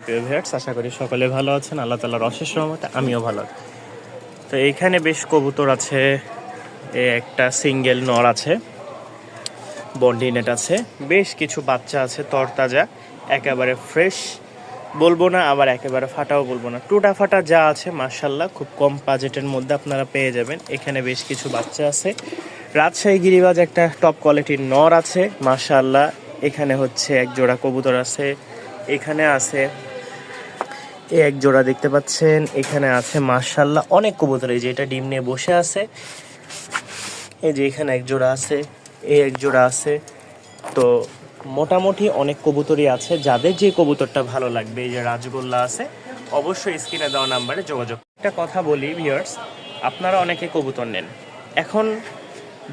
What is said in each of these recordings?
প্রিয় ভিউয়ার্স, আশা করি সকলে ভালো আছেন। আল্লাহ তাআলার অশেষ রহমতে আমিও ভালো আছি। তো এইখানে বেশ কবুতর আছে, একটা সিঙ্গেল নর আছে, বন্ডিনেট আছে, বেশ কিছু বাচ্চা আছে তরতাজা, একেবারে ফ্রেশ বলবো না, আবার একেবারে ফাটাও বলবো না, টুটা ফাটা যা আছে মাশাআল্লাহ খুব কম বাজেটের মধ্যে আপনারা পেয়ে যাবেন। এখানে বেশ কিছু বাচ্চা আছে, রাজশাহী গিরিবাজ একটা টপ কোয়ালিটির নর আছে মাশাআল্লাহ। এখানে হচ্ছে এক জোড়া কবুতর আছে, এখানে আছে এক জোড়া দেখতে পাচ্ছেন, এখানে আছে মাশাআল্লাহ অনেক কবুতর। এই যে এটা ডিম নিয়ে বসে আছে, এই যে এখানে এক জোড়া আছে, এই এক জোড়া আছে। তো মোটামুটি অনেক কবুতরই আছে, যাদের যে কবুতরটা ভালো লাগবে, এই যে রাজগোল্লা আছে, অবশ্যই স্ক্রিনে দেওয়া নাম্বারে যোগাযোগ। একটা কথা বলি ভিউয়ার্স, আপনারা অনেকে কবুতর নেন, এখন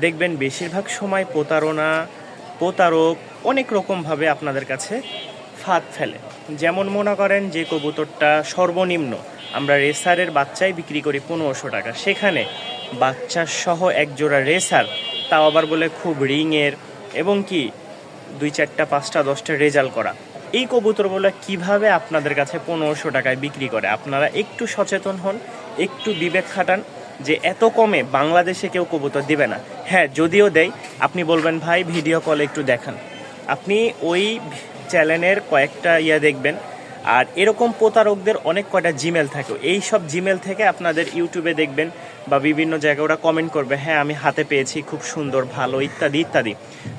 দেখবেন বেশিরভাগ সময় প্রতারক অনেক রকমভাবে আপনাদের কাছে ফাঁদ ফেলে। যেমন মনে করেন যে কবুতরটা সর্বনিম্ন আমরা রেসারের বাচ্চাই বিক্রি করি 1500 টাকা, সেখানে বাচ্চার সহ এক জোড়া রেসার, তাও আবার বলে খুব রিংয়ের, এবং কি 2, 4, 5, 10টা রেজাল্ট করা, এই কবুতরগুলো কিভাবে আপনাদের কাছে 1500 টাকায় বিক্রি করে। আপনারা একটু সচেতন হন, একটু বিবেক খাটান যে এত কমে বাংলাদেশে কেউ কবুতর দিবে না। হ্যাঁ, যদিও দেয়, আপনি বলবেন ভাই ভিডিও কলে একটু দেখান, আপনি ওই চ্যানেলের কয়েকটা দেখবেন। আর এরকম প্রতারকদের অনেক কয়টা জিমেল থাকে, এই সব জিমেল থেকে আপনাদের ইউটিউবে দেখবেন বা বিভিন্ন জায়গায় ওরা কমেন্ট করবে, হ্যাঁ আমি হাতে পেয়েছি, খুব সুন্দর, ভালো, ইত্যাদি ইত্যাদি।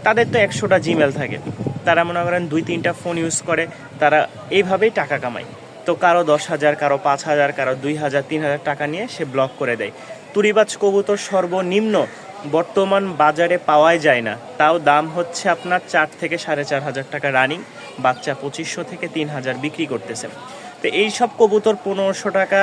তাদের তো 100টা জিমেল থাকে, তারা মনে করেন 2-3টা ফোন ইউজ করে, তারা এইভাবেই টাকা কামায়। তো কারো 10,000, কারো 5,000, কারো 2,000, 3,000 টাকা নিয়ে সে ব্লক করে দেয়। তুরিবাজ কবুতর সর্বনিম্ন বর্তমান বাজারে পাওয়াই যায় না, তাও দাম হচ্ছে আপনার 4 থেকে 4,500 টাকা রানিং, বাচ্চা 2500 থেকে 3,000 বিক্রি করতেছে। তো এই সব কবুতর 1500 টাকা,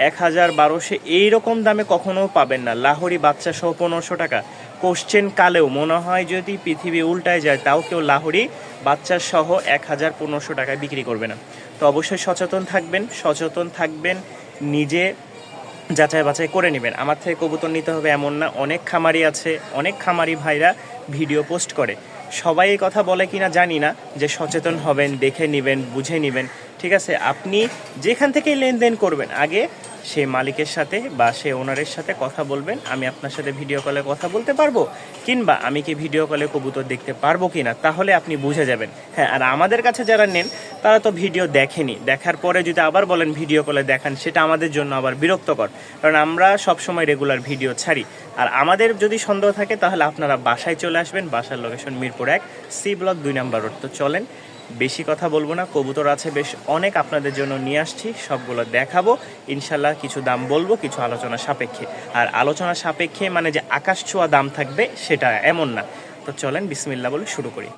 1,000, 1200 এইরকম দামে কখনো পাবেন না। লাহোরি বাচ্চা সহ 1500 টাকা, কোশ্চেন কালেও মনে হয় যদি পৃথিবী উল্টায় যায় তাও কেউ লাহোরি বাচ্চা সহ 1,000, 1500 টাকায় বিক্রি করবে না। তো অবশ্যই সচেতন থাকবেন, নিজে যাচাই বাছাই করে নেবেন। আমার থেকে কবুতর নিতে হবে এমন না, অনেক খামারি আছে, অনেক খামারি ভাইরা ভিডিও পোস্ট করে, সবাই এই কথা বলে কিনা জানি না, যে সচেতন হবেন, দেখে নেবেন, বুঝে নেবেন। ঠিক আছে, আপনি যেখান থেকে লেনদেন করবেন আগে সে মালিকের সাথে বা সে ওনারের সাথে কথা বলবেন, আমি আপনার সাথে ভিডিও কলে কথা বলতে পারবো, কিংবা আমি কি ভিডিও কলে কবুতর দেখতে পারবো কিনা, তাহলে আপনি বুঝে যাবেন। হ্যাঁ, আর আমাদের কাছে যারা নেন তারা তো ভিডিও দেখেনি, দেখার পরে যদি আবার বলেন ভিডিও কলে দেখান, সেটা আমাদের জন্য আবার বিরক্তকর, কারণ আমরা সবসময় রেগুলার ভিডিও ছাড়ি। আর আমাদের যদি সন্দেহ থাকে তাহলে আপনারা বাসায় চলে আসবেন, বাসার লোকেশন মিরপুর 1, সি ব্লক 2 নম্বর রোড। তো চলেন, বেশি কথা বলবো না, কবুতর আছে বেশ অনেক আপনাদের জন্য নিয়ে আসছি, সবগুলো দেখাবো ইনশাল্লাহ। কিছু দাম বলবো, কিছু আলোচনা সাপেক্ষে। আর আলোচনা সাপেক্ষে মানে যে আকাশ ছোঁয়া দাম থাকবে সেটা এমন না। তো চলেন বিসমিল্লাহ বলে শুরু করি।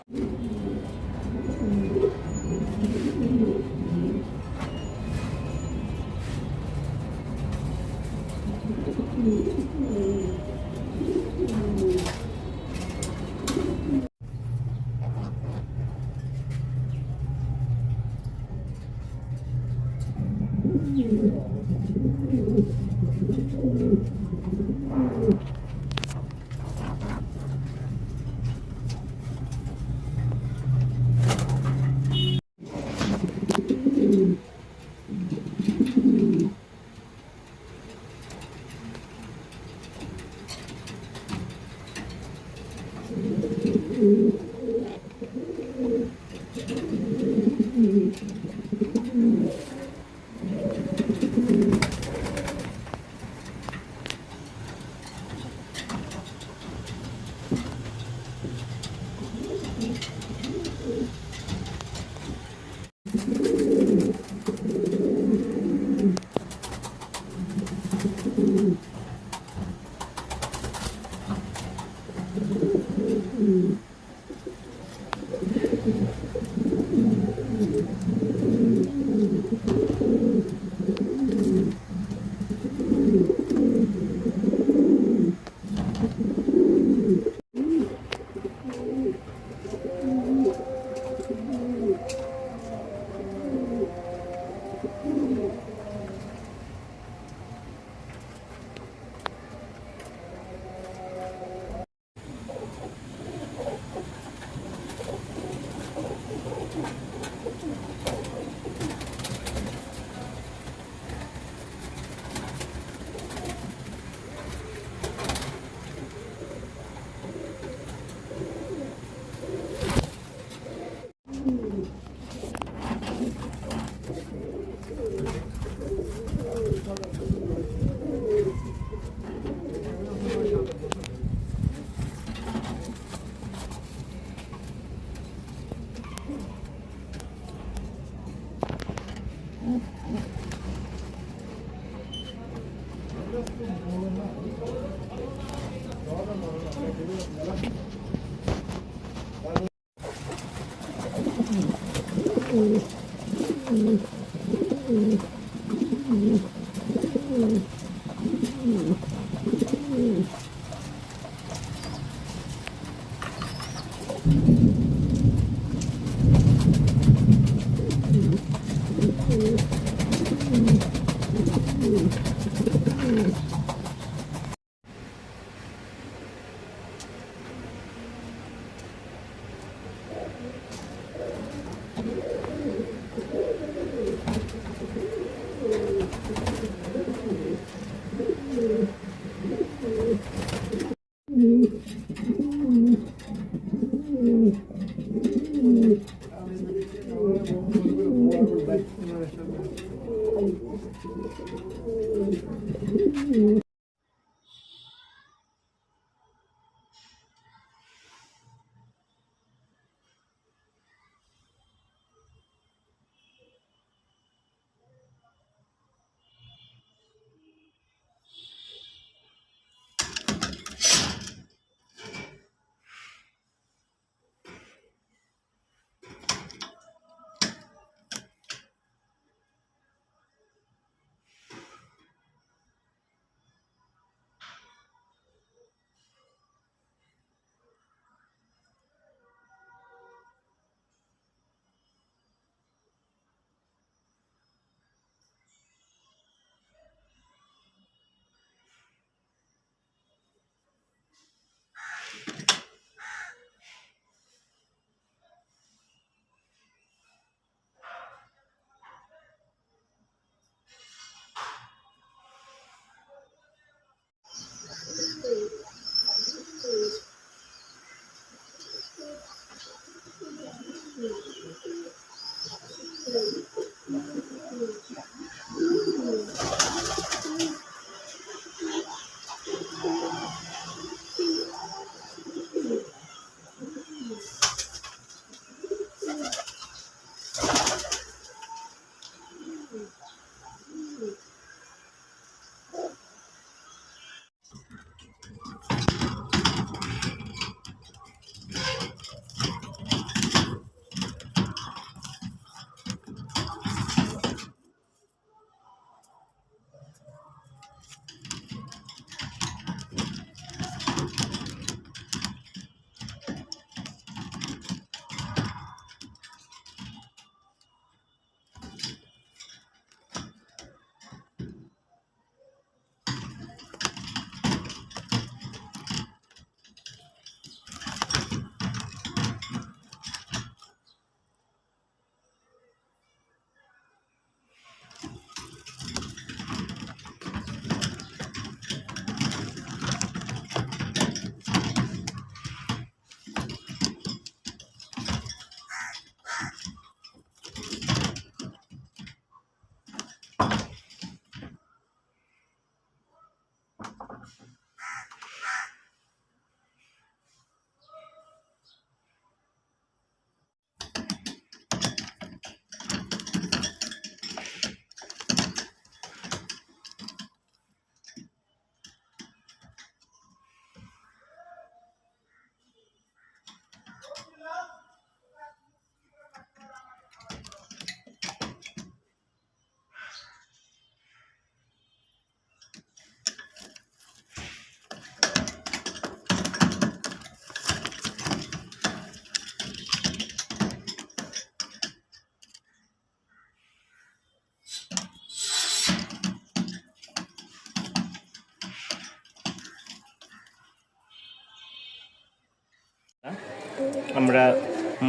আমরা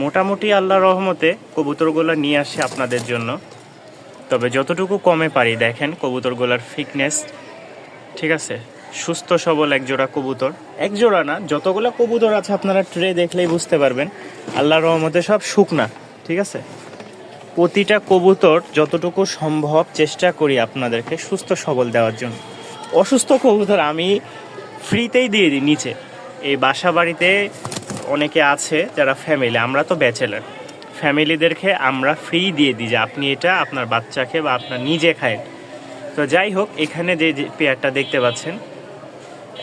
মোটামুটি আল্লাহর রহমতে কবুতরগুলো নিয়ে আসি আপনাদের জন্য। তবে যতটুকু কমে পারি, দেখেন কবুতরগুলোর ফিটনেস ঠিক আছে, সুস্থ সবল একজোড়া কবুতর, একজোড়া না যতগুলো কবুতর আছে আপনারা ট্রে দেখলেই বুঝতে পারবেন আল্লাহর রহমতে সব শুকনা। ঠিক আছে, প্রতিটা কবুতর যতটুকু সম্ভব চেষ্টা করি আপনাদেরকে সুস্থ সবল দেওয়ার জন্য। অসুস্থ কবুতর আমি ফ্রিতেই দিয়ে দিই নিচে। এই বাসা বাড়িতে অনেকে আছে যারা ফ্যামিলি, আমরা তো ব্যাচেলার, ফ্যামিলিদেরকে আমরা ফ্রি দিয়ে দিই যে আপনি এটা আপনার বাচ্চাকে বা আপনার নিজে খায়। তো যাই হোক, এখানে যে পেয়ারটা দেখতে পাচ্ছেন,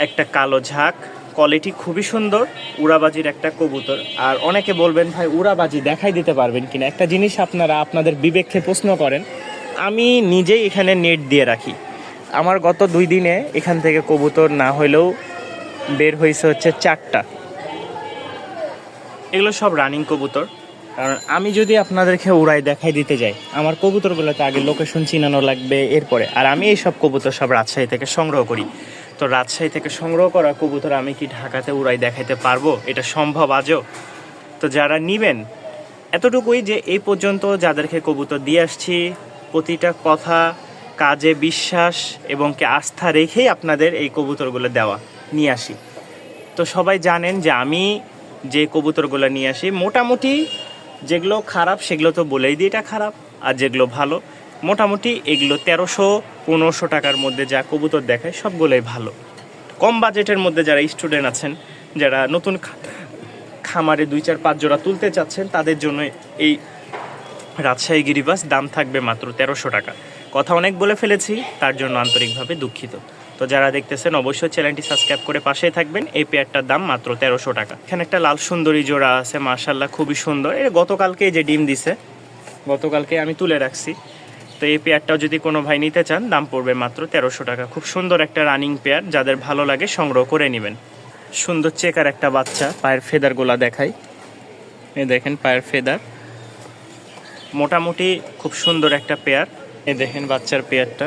একটা কালো ঝাঁক, কোয়ালিটি খুবই সুন্দর, উড়াবাজির একটা কবুতর। আর অনেকে বলবেন ভাই উড়াবাজি দেখাই দিতে পারবেন কিনা। একটা জিনিস আপনারা আপনাদের বিবেককে প্রশ্ন করেন, আমি নিজেই এখানে নেট দিয়ে রাখি। আমার গত 2 দিনে এখান থেকে কবুতর না হলেও বের হয়েছে হচ্ছে 4টা। এগুলো সব রানিং কবুতর। কারণ আমি যদি আপনাদেরকে উড়াই দেখাই দিতে যাই, আমার কবুতরগুলোতে আগে লোকেশন চিনানো লাগবে এরপরে। আর আমি এই সব কবুতর সব রাজশাহী থেকে সংগ্রহ করি। তো রাজশাহী থেকে সংগ্রহ করা কবুতর আমি কি ঢাকাতে উড়াই দেখাইতে পারবো? এটা সম্ভব আজও? তো যারা নিবেন, এতটুকুই যে এই পর্যন্ত যাদেরকে কবুতর দিয়ে আসছি, প্রতিটা কথা কাজে বিশ্বাস এবং কি আস্থা রেখেই আপনাদের এই কবুতরগুলো নিয়ে আসি। তো সবাই জানেন যে আমি যে কবুতরগুলো নিয়ে আসি, মোটামুটি যেগুলো খারাপ সেগুলো তো বলেই দিই এটা খারাপ, আর যেগুলো ভালো মোটামুটি এগুলো 1300-1500 টাকার মধ্যে যা কবুতর দেখায় সবগুলোই ভালো। কম বাজেটের মধ্যে যারা স্টুডেন্ট আছেন, যারা নতুন খামারে 2-4-5 জোড়া তুলতে চাচ্ছেন, তাদের জন্য এই রাজশাহী গিরিবাজ দাম থাকবে মাত্র 1300 টাকা। কথা অনেক বলে ফেলেছি, তার জন্য আন্তরিকভাবে দুঃখিত। তো যারা দেখতেছেন অবশ্যই চ্যানেলটি সাবস্ক্রাইব করে পাশেই থাকবেন। এই পেয়ারটার দাম মাত্র 1300 টাকা। এখানে একটা লাল সুন্দরী জোড়া আছে, মাশাআল্লাহ খুবই সুন্দর। এর গতকালকে যে ডিম দিছে, গতকালকে আমি তুলে রাখছি। তো এই পেয়ারটাও যদি কোনো ভাই নিতে চান, দাম পড়বে মাত্র 1300 টাকা। খুব সুন্দর একটা রানিং পেয়ার, যাদের ভালো লাগে সংগ্রহ করে নেবেন। সুন্দর চেকার একটা বাচ্চা, পায়ের ফেদারগুলা দেখাই। এই দেখেন পায়ের ফেদার, মোটামুটি খুব সুন্দর একটা পেয়ার। এই দেখেন বাচ্চার পেয়ারটা।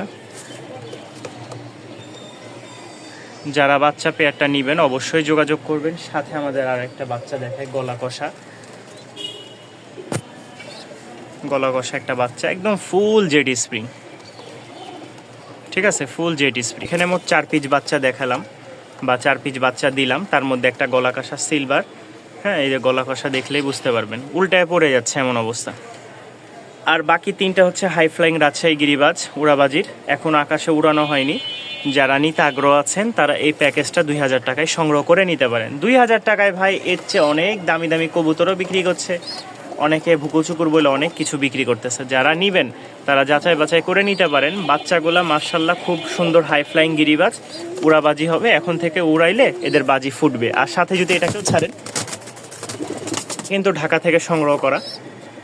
যারা বাচ্চা পেয়ারটা নেবেন অবশ্যই যোগাযোগ করবেন। সাথে আমাদের আর একটা বাচ্চা দেখায়, গলা কষা একটা বাচ্চা, একদম ফুল জেটি স্প্রিং। ঠিক আছে, ফুল জেটি স্প্রিং। এখানে মোট 4 পিস বাচ্চা দেখালাম বা 4 পিস বাচ্চা দিলাম, তার মধ্যে একটা গলা কষা সিলভার। হ্যাঁ, এই যে গলা কষা দেখলেই বুঝতে পারবেন, উল্টায় পড়ে যাচ্ছে এমন অবস্থা। আর বাকি 3টা হচ্ছে হাই ফ্লাইং রাজশাহী গিরিবাজ, উড়াবাজির, এখন আকাশে উড়ানো হয়নি। যারা নিতে আগ্রহ আছেন তারা এই প্যাকেজটা 2000 টাকায় সংগ্রহ করে নিতে পারেন। 2000 টাকায় ভাই এর চেয়ে অনেক দামি দামি কবুতরও বিক্রি করছে, অনেকে ভুকুচুকুর বলে অনেক কিছু বিক্রি করতেছে। যারা নিবেন তারা যাচাই বাছাই করে নিতে পারেন। বাচ্চাগুলা মাশাআল্লাহ খুব সুন্দর হাই ফ্লাইং গিরিবাজ, উড়াবাজি হবে। এখন থেকে উড়াইলে এদের বাজি ফুটবে। আর সাথে যদি এটাকেও ছাড়েন, কিন্তু ঢাকা থেকে সংগ্রহ করা,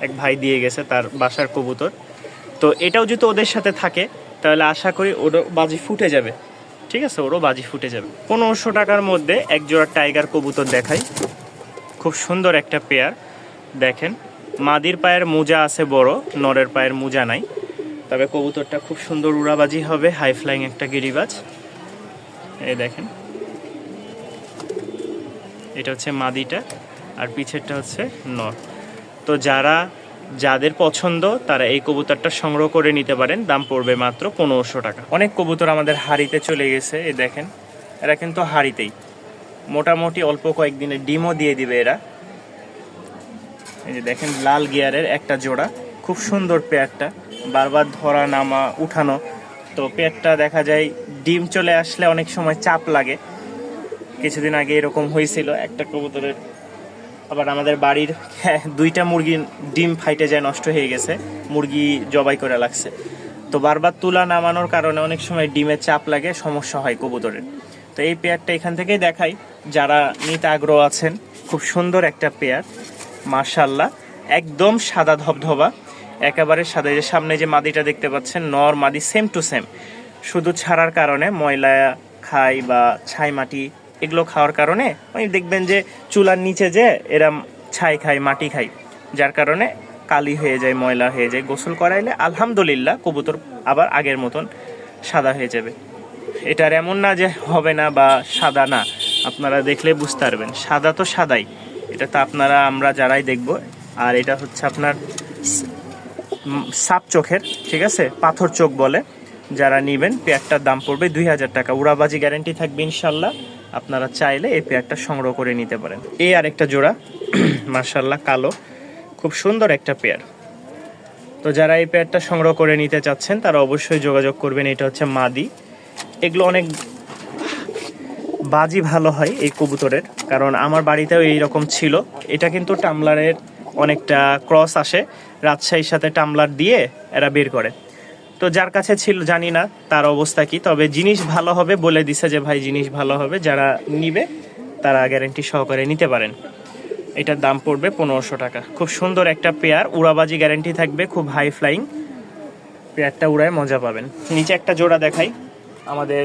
এক ভাই দিয়ে গেছে তার বাসার কবুতর। তো এটাও যদি ওদের সাথে থাকে তাহলে আশা করি ওরও বাজি ফুটে যাবে। ঠিক আছে, ওরও বাজি ফুটে যাবে। 1500 টাকার মধ্যে এক জোড়া টাইগার কবুতর দেখাই, খুব সুন্দর একটা পেয়ার। দেখেন মাদির পায়ের মোজা আছে বড়, নরের পায়ের মোজা নাই। তবে কবুতরটা খুব সুন্দর উড়াবাজি হবে, হাই ফ্লাইং একটা গিরিবাজ। এই দেখেন, এটা হচ্ছে মাদিটা আর পিছেরটা হচ্ছে নর। তো যাদের পছন্দ তারা এই কবুতরটা সংগ্রহ করে নিতে পারেন। দাম পড়বে মাত্র 1500 টাকা। অনেক কবুতর আমাদের হাড়িতে চলে গেছে। এই দেখেন, এরা কিন্তু হাড়িতেই মোটামুটি অল্প কয়েকদিনের ডিমও দিয়ে দিবে এরা। এই যে দেখেন লাল গিয়ারের একটা জোড়া, খুব সুন্দর পেয়ারটা, বারবার ধরা নামা উঠানো। তো পেয়ারটা দেখা যায় ডিম চলে আসলে অনেক সময় চাপ লাগে। কিছুদিন আগে এরকম হয়েছিল একটা কবুতরের। আবার আমাদের বাড়ির 2টা মুরগির ডিম ফাইটে যায়, নষ্ট হয়ে গেছে, মুরগি জবাই করে লাগছে। তো বারবার তুলা নামানোর কারণে অনেক সময় ডিমে চাপ লাগে, সমস্যা হয় কবুতরের। তো এই পেয়ারটা এখান থেকেই দেখাই, যারা নিতে আগ্রহ আছেন। খুব সুন্দর একটা পেয়ার, মাশাআল্লাহ, একদম সাদা ধবধবা, একেবারে সাদা। যে সামনে যে মাদিটা দেখতে পাচ্ছেন, নর মাদি সেম টু সেম। শুধু ছাড়ার কারণে ময়লা খায় বা ছাই মাটি এগুলো খাওয়ার কারণে ওই দেখবেন যে চুলার নিচে যে এরা ছাই খায়, মাটি খায়, যার কারণে কালি হয়ে যায়, ময়লা হয়ে যায়। গোসল করাইলে আলহামদুলিল্লাহ কবুতর আবার আগের মতন সাদা হয়ে যাবে। এটার এমন না যে হবে না বা সাদা না, আপনারা দেখলে বুঝতে পারবেন সাদা তো সাদাই। এটা তো আমরা যারাই দেখব। আর এটা হচ্ছে আপনার সাপ চোখের, ঠিক আছে, পাথর চোখ বলে। যারা নেবেন পেয়ারটার দাম পড়বে 2000 টাকা। উড়াবাজি গ্যারান্টি থাকবে ইনশাল্লাহ। আপনারা চাইলে এই পেয়ারটা সংগ্রহ করে নিতে পারেন। এই আরেকটা জোড়া, মাশাআল্লাহ, কালো, খুব সুন্দর একটা পেয়ার। তো যারা এই পেয়ারটা সংগ্রহ করে নিতে চাচ্ছেন তারা অবশ্যই যোগাযোগ করবেন। এটা হচ্ছে মাদি। এগুলো অনেক বাজি ভালো হয় এই কবুতরের, কারণ আমার বাড়িতেও এইরকম ছিল। এটা কিন্তু টামলারের অনেকটা ক্রস আসে, রাজশাহীর সাথে টামলার দিয়ে এরা বের করে। তো যার কাছে ছিল জানি না তার অবস্থা কি, তবে জিনিস ভালো হবে বলে দিছে যে ভাই জিনিস ভালো হবে, যারা নিবে তারা গ্যারেন্টি সহকারে নিতে পারেন। এটার দাম পড়বে 1500 টাকা। খুব সুন্দর একটা পেয়ার, উড়াবাজি গ্যারেন্টি থাকবে, খুব হাই ফ্লাইং পেয়ারটা, উড়ায় মজা পাবেন। নিচে একটা জোড়া দেখাই, আমাদের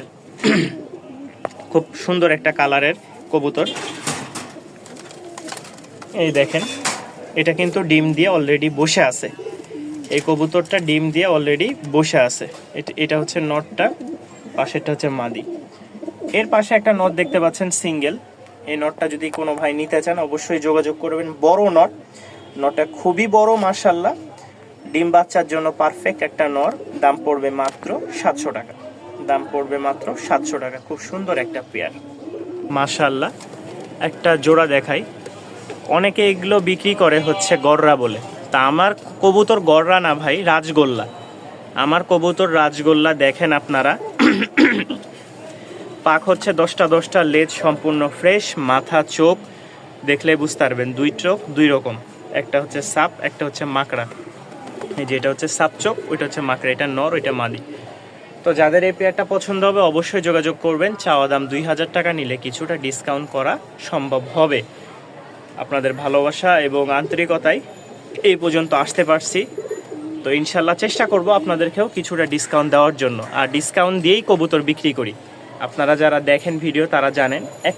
খুব সুন্দর একটা কালারের কবুতর। এই দেখেন, এটা কিন্তু ডিম দিয়ে অলরেডি বসে আছে, এই কবুতরটা ডিম দিয়ে অলরেডি বসে আছে। এটা হচ্ছে নটটা, পাশেরটা হচ্ছে মাদি। এর পাশে একটা নট দেখতে পাচ্ছেন সিঙ্গেল, এই নটটা যদি কোনো ভাই নিতে চান অবশ্যই যোগাযোগ করবেন। বড় নট, নটটা খুবই বড় মাশাআল্লাহ, ডিম বাচ্চার জন্য পারফেক্ট একটা নর। দাম পড়বে মাত্র 700 টাকা, দাম পড়বে মাত্র 700 টাকা। খুব সুন্দর একটা পেয়ার মাশাআল্লাহ। একটা জোড়া দেখাই, অনেকে এগুলো বিক্রি করে হচ্ছে গররা বলে, তা আমার কবুতর গররা না ভাই, রাজগোল্লা। আমার কবুতর রাজগোল্লা। দেখেন আপনারা, পাক হচ্ছে 10টা 10টা, লেজ সম্পূর্ণ ফ্রেশ, মাথা চোখ দেখলে বুঝতে পারবেন, দুই চোখ দুই রকম, একটা হচ্ছে সাপ, একটা হচ্ছে মাকড়া। এই যে এটা হচ্ছে সাপ চোখ, ওইটা হচ্ছে মাকড়া, এটা নর, ওইটা মাদি। তো যাদের এই পেয়ারটা পছন্দ হবে অবশ্যই যোগাযোগ করবেন। চাওয়া দাম 2000 টাকা, নিলে কিছুটা ডিসকাউন্ট করা সম্ভব হবে। আপনাদের ভালোবাসা এবং আন্তরিকতায় এই পর্যন্ত আসতে পারছি, তো ইনশাল্লাহ চেষ্টা করব আপনাদেরকেও কিছুটা ডিসকাউন্ট দেওয়ার জন্য। আর ডিসকাউন্ট দিয়েই কবুতর বিক্রি করি, আপনারা যারা দেখেন ভিডিও তারা জানেন। এক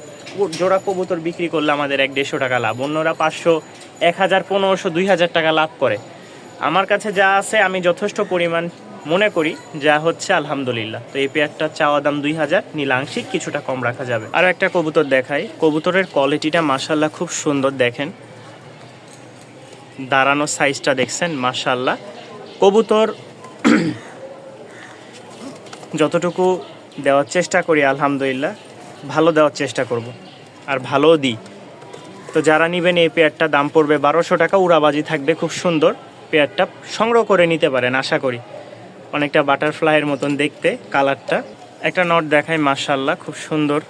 জোড়া কবুতর বিক্রি করলে আমাদের 100-150 টাকা লাভ, অন্যরা 500, 1000, 1500, 2000 টাকা লাভ করে। আমার কাছে যা আছে আমি যথেষ্ট পরিমাণ মনে করি, যা হচ্ছে আলহামদুলিল্লাহ। তো এই পেয়ারটা চাওয়া দাম 2000, নীলাংশিক কিছুটা কম রাখা যাবে। আর একটা কবুতর দেখাই, কবুতরের কোয়ালিটিটা মাশাআল্লাহ খুব সুন্দর। দেখেন দাঁড়ানো সাইজটা দেখছেন মাশাআল্লাহ। কবুতর যতটুকু দেওয়ার চেষ্টা করি আলহামদুলিল্লাহ ভালো দেওয়ার চেষ্টা করব, আর ভালোও দিই। তো যারা নেবেন এই পেয়ারটা দাম পড়বে 1200 টাকা, উড়াবাজি থাকবে, খুব সুন্দর পেয়ারটা সংগ্রহ করে নিতে পারেন আশা করি। অনেকটা বাটারফ্লাইয়ের মতন দেখতে কালারটা। একটা নট দেখাই মাশাআল্লাহ, খুব সুন্দর,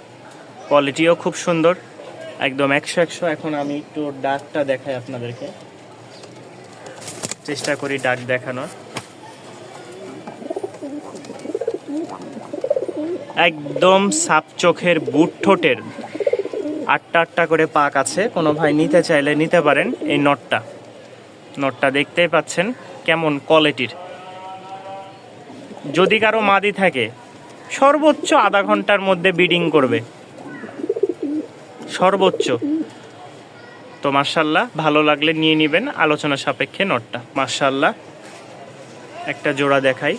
কোয়ালিটিও খুব সুন্দর, একদম 100-100। এখন আমি একটু ডাকটা দেখাই আপনাদেরকে, চেষ্টা করি ডাক দেখানোর। একদম সাপ চোখের, বুট ঠোঁটের, 8টা করে পাক আছে। কোনো ভাই নিতে চাইলে নিতে পারেন। এই নটটা দেখতেই পাচ্ছেন কেমন কোয়ালিটির। যদি কারো মাদি থাকে সর্বোচ্চ আধা ঘন্টার মধ্যে ব্রিডিং করবে, সর্বোচ্চ। তো মাশাআল্লাহ ভালো লাগলে নিয়ে নেবেন আলোচনা সাপেক্ষে নটটা। মাশাআল্লাহ একটা জোড়া দেখাই,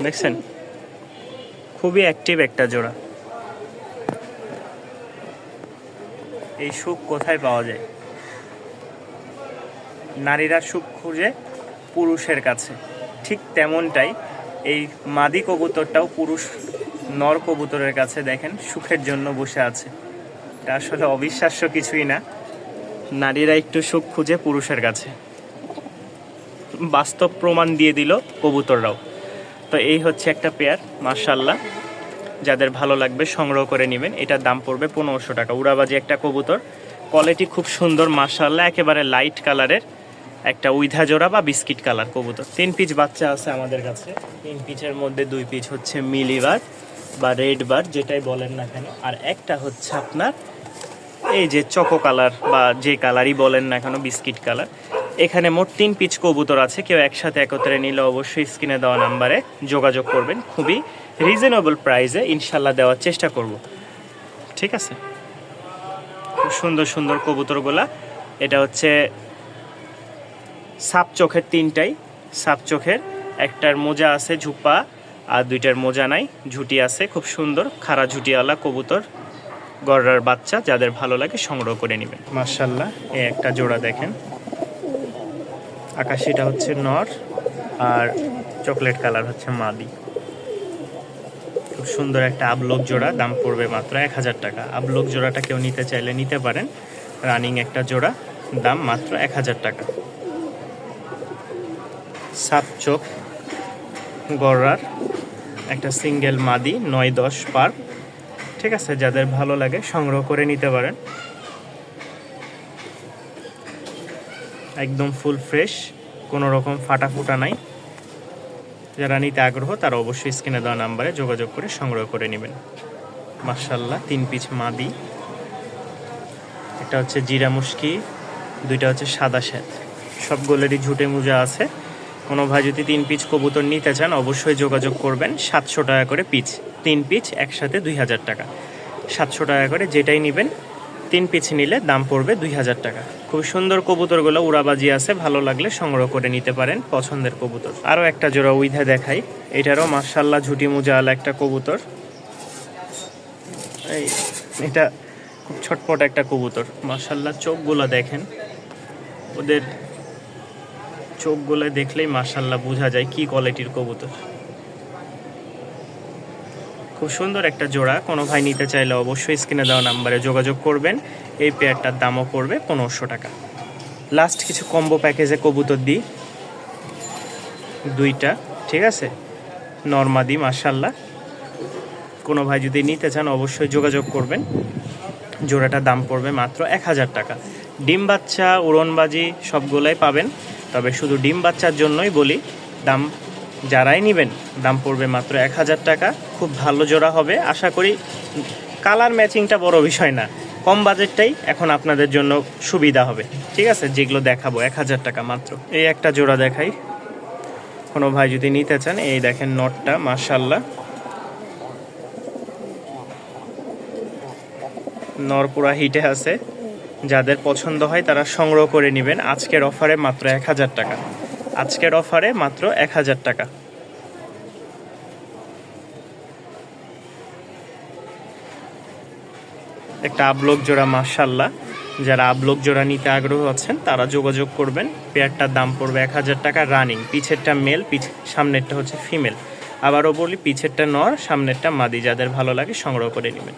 দেখছেন খুবই অ্যাক্টিভ একটা জোড়া। এই সুখ কোথায় পাওয়া যায়? নারীরা সুখ খুঁজে পুরুষের কাছে, ঠিক তেমনটাই এই মাদি কবুতরটাও পুরুষ নর কবুতরের কাছে দেখেন সুখের জন্য বসে আছে। এটা আসলে অবিশ্বাস্য কিছুই না, নারীরা একটু সুখ খুঁজে পুরুষের কাছে, বাস্তব প্রমাণ দিয়ে দিল কবুতররাও। তো এই হচ্ছে একটা পেয়ার মাশাআল্লাহ, যাদের ভালো লাগবে সংগ্রহ করে নেবেন। এটার দাম পড়বে 1500 টাকা। উড়াবাজি একটা কবুতর, কোয়ালিটি খুব সুন্দর মাশাআল্লাহ, একেবারে লাইট কালারের একটা উইধা জোড়া বা বিস্কিট কালার কবুতর। 3 পিস বাচ্চা আছে আমাদের কাছে, 3 পিসের মধ্যে 2 পিস হচ্ছে মিলিবার বা রেড বার যেটাই বলেন না কেন, আর একটা হচ্ছে আপনার এই যে চকো কালার বা যে কালারই বলেন না কেন বিস্কিট কালার। এখানে মোট 3 পিস কবুতর আছে। কেউ একসাথে একত্রে নিলে অবশ্যই স্ক্রিনে দেওয়া নাম্বারে যোগাযোগ করবেন, খুবই রিজনেবল প্রাইসে ইনশাল্লাহ দেওয়ার চেষ্টা করব। ঠিক আছে, খুব সুন্দর সুন্দর কবুতরগুলা। এটা হচ্ছে সাপ চোখের, 3টাই সাপ চোখের, একটার মোজা আছে ঝুপা আর 2টার মোজা নাই, ঝুটি আছে। খুব সুন্দর খাড়া ঝুটিওয়ালা কবুতর, গড়ার বাচ্চা, যাদের ভালো লাগে সংগ্রহ করে নেবেন। মাশাআল্লাহ এই একটা জোড়া দেখেন, আকাশিটা হচ্ছে নর আর চকলেট কালার হচ্ছে মাদি। খুব সুন্দর একটা আবলোক জোড়া, দাম পড়বে মাত্র 1000 টাকা। আবলোক জোড়াটা কেউ নিতে চাইলে নিতে পারেন, রানিং একটা জোড়া, দাম মাত্র 1000 টাকা। সাপ চোখ গড়ার একটা সিঙ্গেল মাদি, 9-10 পার। ঠিক ঠিক আছে, যাদের ভালো লাগে সংগ্রহ করে নিতে পারেন। একদম ফুল ফ্রেশ, কোনো রকম ফাটা ফুটা নাই। যারা নিতে আগ্রহ তারা অবশ্যই স্ক্রিনে দেওয়া নাম্বারে যোগাযোগ করে সংগ্রহ করে নেবেন। মাশাআল্লাহ 3 পিস মাদি, একটা হচ্ছে জিরা মুশকি, দুইটা হচ্ছে সাদা শ্যাত, সবগুলোরই ঝুটে মুজা আছে। কোনো ভাই যদি 3 পিস কবুতর নিতে চান অবশ্যই যোগাযোগ করবেন। 700 টাকা করে পিস, 3 পিস একসাথে 2000 টাকা। 700 টাকা করে যেটাই নেবেন, 3 পিস নিলে দাম পড়বে 2000 টাকা। খুব সুন্দর কবুতরগুলো উড়াবাজি আছে, ভালো লাগলে সংগ্রহ করে নিতে পারেন পছন্দের কবুতর। আরও একটা জোড়া উইধা দেখাই, এটারও মাশাআল্লাহ ঝুটি মুজাওয়ালা একটা কবুতর। এই এটা খুব ছটপট একটা কবুতর, মাশাআল্লাহ চোখগুলো দেখেন, ওদের চোখগুলো দেখলেই মাশাআল্লাহ বোঝা যায় কি কোয়ালিটির কবুতর। খুব সুন্দর একটা জোড়া, কোনো ভাই নিতে চাইলে অবশ্যই স্ক্রিনে দেওয়া নাম্বারে যোগাযোগ করবেন। এই পেয়ারটার দামও পড়বে 1500 টাকা। লাস্ট কিছু কম্বো প্যাকেজে কবুতর দিই, দুইটা, ঠিক আছে, নরমাদি মাশাআল্লাহ। কোনো ভাই যদি নিতে চান অবশ্যই যোগাযোগ করবেন। জোড়াটার দাম পড়বে মাত্র 1000 টাকা। ডিম বাচ্চা উড়নবাজি সবগুলাই পাবেন, তবে শুধু ডিম বাচ্চার জন্যই বলি, দাম যারাই নেবেন দাম পড়বে মাত্র 1000 টাকা। খুব ভালো জোড়া হবে আশা করি। কালার ম্যাচিংটা বড় বিষয় না, কম বাজেটটাই এখন আপনাদের জন্য সুবিধা হবে, ঠিক আছে। যেগুলো দেখাবো 1000 টাকা মাত্র। এই একটা জোড়া দেখাই, কোনো ভাই যদি নিতে চান, এই দেখেন নটটা মাশাআল্লাহ, নর পুরা হিটে আছে। যাদের পছন্দ হয় তারা সংগ্রহ করে নেবেন। আজকের অফারে মাত্র 1000 টাকা, আজকের অফারে মাত্র 1000 টাকা। একটা আবলক জোড়া মাশাআল্লাহ, যারা আবলক জোড়া নিতে আগ্রহ আছেন তারা যোগাযোগ করবেন। পেয়ারটার দাম পড়বে 1000 টাকা। রানিং, পিছেরটা মেল, সামনেরটা হচ্ছে ফিমেল। আবারও বলি, পিছেরটা নর, সামনেরটা মাদি। যাদের ভালো লাগে সংগ্রহ করে নেবেন।